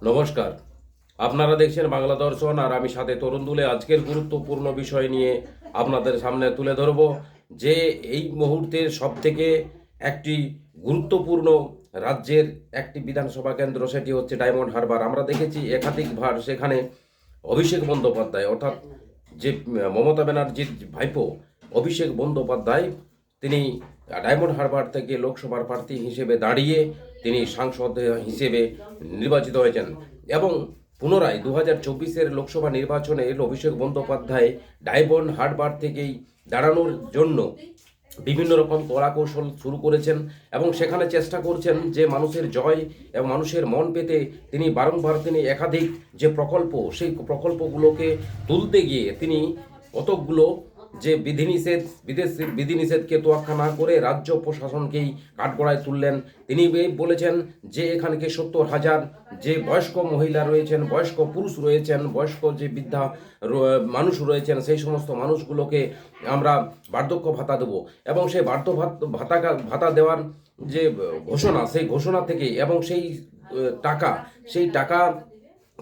নমস্কার, আপনারা দেখছেন বাংলা দর্শন আর আমি সাথে তরুণ দুলে। আজকের গুরুত্বপূর্ণ বিষয় নিয়ে আপনাদের সামনে তুলে ধরব যে এই মুহূর্তের সবথেকে একটি গুরুত্বপূর্ণ রাজ্যের একটি বিধানসভা কেন্দ্র, সেটি হচ্ছে ডায়মন্ড হারবার। আমরা দেখেছি একাধিকবার সেখানে অভিষেক বন্দ্যোপাধ্যায় অর্থাৎ যে মমতা ব্যানার্জির ভাইপো অভিষেক বন্দ্যোপাধ্যায়, তিনি ডায়মন্ড হারবার থেকে লোকসভার প্রার্থী হিসেবে দাঁড়িয়ে তিনি সাংসদ হিসেবে নির্বাচিত হয়েছেন এবং পুনরায় 2024-এর লোকসভা নির্বাচনে অভিষেক বন্দ্যোপাধ্যায় ডায়মন্ড হারবার থেকেই দাঁড়ানোর জন্য বিভিন্ন রকম কলাকৌশল শুরু করেছেন এবং সেখানে চেষ্টা করছেন যে মানুষের জয় এবং মানুষের মন পেতে তিনি বারংবার একাধিক যে প্রকল্প, সেই প্রকল্পগুলোকে তুলতে গিয়ে তিনি কতকগুলো যে বিধিনিষেধকে তোয়াক্কা না করে রাজ্য প্রশাসনকেই কাঠগড়ায় তুললেন। তিনি বলেছেন যে এখানকে 70,000 যে বয়স্ক মহিলা রয়েছেন, বয়স্ক পুরুষ রয়েছেন, বয়স্ক যে বৃদ্ধা মানুষ রয়েছেন, সেই সমস্ত মানুষগুলোকে আমরা বার্ধক্য ভাতা দেবো এবং সেই ভাতা দেওয়ার যে ঘোষণা, সেই ঘোষণা থেকে এবং সেই টাকা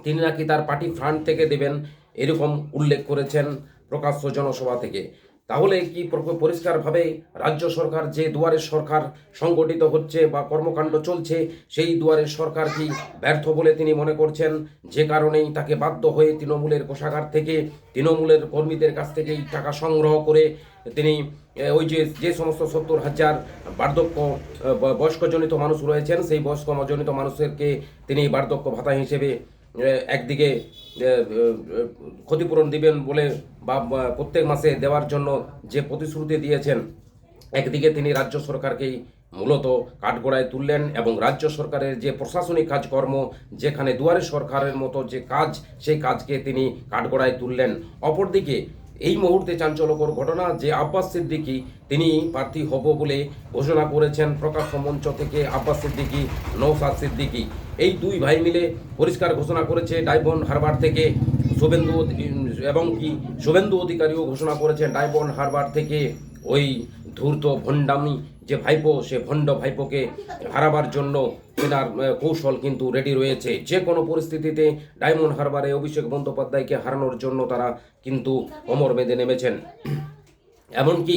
তিনি নাকি তার পার্টি ফান্ড থেকে দেবেন, এরকম উল্লেখ করেছেন প্রকাশ্য জনসভা থেকে। তাহলে কি পরিষ্কারভাবে রাজ্য সরকার, যে দুয়ারের সরকার সংগঠিত হচ্ছে বা কর্মকাণ্ড চলছে, সেই দুয়ারের সরকার কি ব্যর্থ বলে তিনি মনে করছেন, যে কারণেই তাকে বাধ্য হয়ে তৃণমূলের কোষাগার থেকে, তৃণমূলের কর্মীদের কাছ থেকেই টাকা সংগ্রহ করে তিনি ওই যে সমস্ত 70,000 বার্ধক্য বয়স্কজনিত মানুষ রয়েছেন, সেই বয়স্কজনিত মানুষদেরকে তিনি বার্ধক্য ভাতা হিসেবে একদিকে ক্ষতিপূরণ দিবেন বলে বা প্রত্যেক মাসে দেওয়ার জন্য যে প্রতিশ্রুতি দিয়েছেন, একদিকে তিনি রাজ্য সরকারকেই মূলত কাঠগড়ায় তুললেন এবং রাজ্য সরকারের যে প্রশাসনিক কাজকর্ম, যেখানে দুয়ারে সরকারের মতো যে কাজ, সেই কাজকে তিনি কাঠগড়ায় তুললেন। অপরদিকে এই মুহূর্তে চাঞ্চল্যকর ঘটনা যে আব্বাস সিদ্দিকী তিনি প্রার্থী হব বলে ঘোষণা করেছেন প্রকাশ্য মঞ্চ থেকে। আব্বাস সিদ্দিকী, নওশাদ সিদ্দিকী, এই দুই ভাই মিলে পরিষ্কার ঘোষণা করেছে ডায়মন্ড হারবার থেকে। শুভেন্দু অধিকারীও ঘোষণা করেছেন ডায়মন্ড হারবার থেকে ওই ধূর্ত ভণ্ডামি যে ভাইপো, সে ভণ্ড ভাইপোকে হারাবার জন্য তেনার কৌশল কিন্তু রেডি রয়েছে। যে কোনো পরিস্থিতিতে ডায়মন্ড হারবারে অভিষেক বন্দ্যোপাধ্যায়কে হারানোর জন্য তারা কোমর বেঁধে নেমেছেন। এমনকি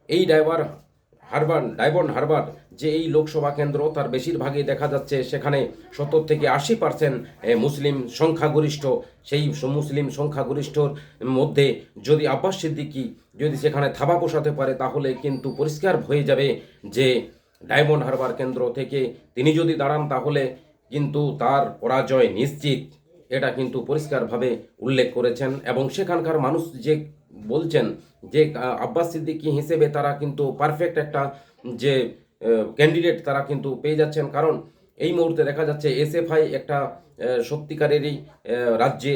এই ডায়মন্ড হারবার যে এই লোকসভা কেন্দ্র, তার বেশিরভাগই দেখা যাচ্ছে সেখানে 70 থেকে 80% মুসলিম সংখ্যাগরিষ্ঠ। সেই মুসলিম সংখ্যাগরিষ্ঠর মধ্যে যদি আব্বাস সিদ্দিকী যদি সেখানে থাবা বসাতে পারে, তাহলে কিন্তু পরিষ্কার হয়ে যাবে যে ডায়মন্ড হারবার কেন্দ্র থেকে তিনি যদি দাঁড়ান, তাহলে কিন্তু তার পরাজয় নিশ্চিত। এটা কিন্তু পরিষ্কারভাবে উল্লেখ করেছেন এবং সেখানকার মানুষ যে বলছেন যে আব্বাস সিদ্দিকী হিসেবে তারা কিন্তু পারফেক্ট একটা যে ক্যান্ডিডেট তারা কিন্তু পেয়ে যাচ্ছেন। কারণ এই মুহূর্তে দেখা যাচ্ছে এসএফআই একটা সত্যিকারেরই রাজ্যে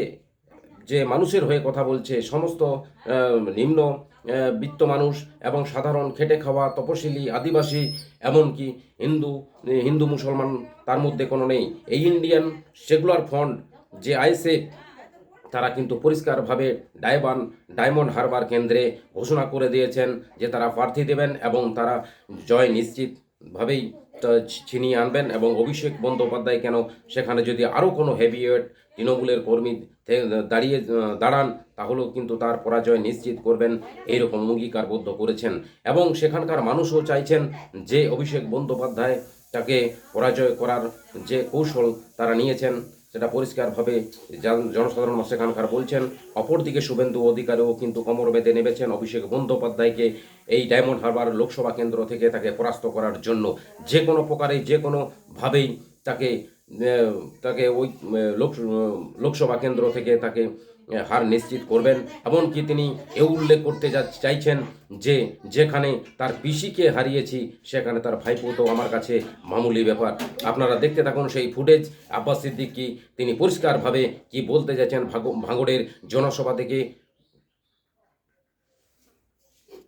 যে মানুষের হয়ে কথা বলছে, সমস্ত নিম্ন বিত্ত মানুষ এবং সাধারণ খেটে খাওয়া তপশিলি আদিবাসী, এমনকি হিন্দু মুসলমান তার মধ্যে কোনো নেই। এই ইন্ডিয়ান সেকুলার ফ্রন্ট যে আইএসএফ, তারা কিন্তু পরিষ্কারভাবে ডায়মন্ড হারবার কেন্দ্রে ঘোষণা করে দিয়েছেন যে তারা প্রার্থী দেবেন এবং তারা জয় নিশ্চিতভাবেই ছিনিয়ে আনবেন। এবং অভিষেক বন্দ্যোপাধ্যায় কেন, সেখানে যদি আরও কোনো হেভিওয়েট তৃণমূলের কর্মী দাঁড়ান, তাহলেও কিন্তু তার পরাজয় নিশ্চিত করবেন, এইরকম অঙ্গীকারবদ্ধ করেছেন। এবং সেখানকার মানুষও চাইছেন যে অভিষেক বন্দ্যোপাধ্যায় তাকে পরাজয় করার যে কৌশল তারা নিয়েছেন, সেটা পরিষ্কারভাবে জনসাধারণ সেখানকার বলছেন। অপরদিকে শুভেন্দু অধিকারীও কিন্তু কোমর বেঁধে নেমেছেন অভিষেক বন্দ্যোপাধ্যায়কে এই ডায়মন্ড হারবার লোকসভা কেন্দ্র থেকে তাকে পরাস্ত করার জন্য। যে কোনো প্রকারে, যে কোনোভাবেই তাকে ওই লোকসভা কেন্দ্র থেকে তাকে হার নিশ্চিত করবেন। এমনকি তিনি উল্লেখ করতে চাইছেন যে যেখানে তার পিসিকে হারিয়েছি, সেখানে তার ভাইপো তো আমার কাছে মামুলি ব্যাপার। আপনারা দেখতে থাকুন সেই ফুটেজ। আব্বাস সিদ্দিকী তিনি পরিষ্কারভাবে কি বলতে চাইছেন ভাঙড়ের জনসভা থেকে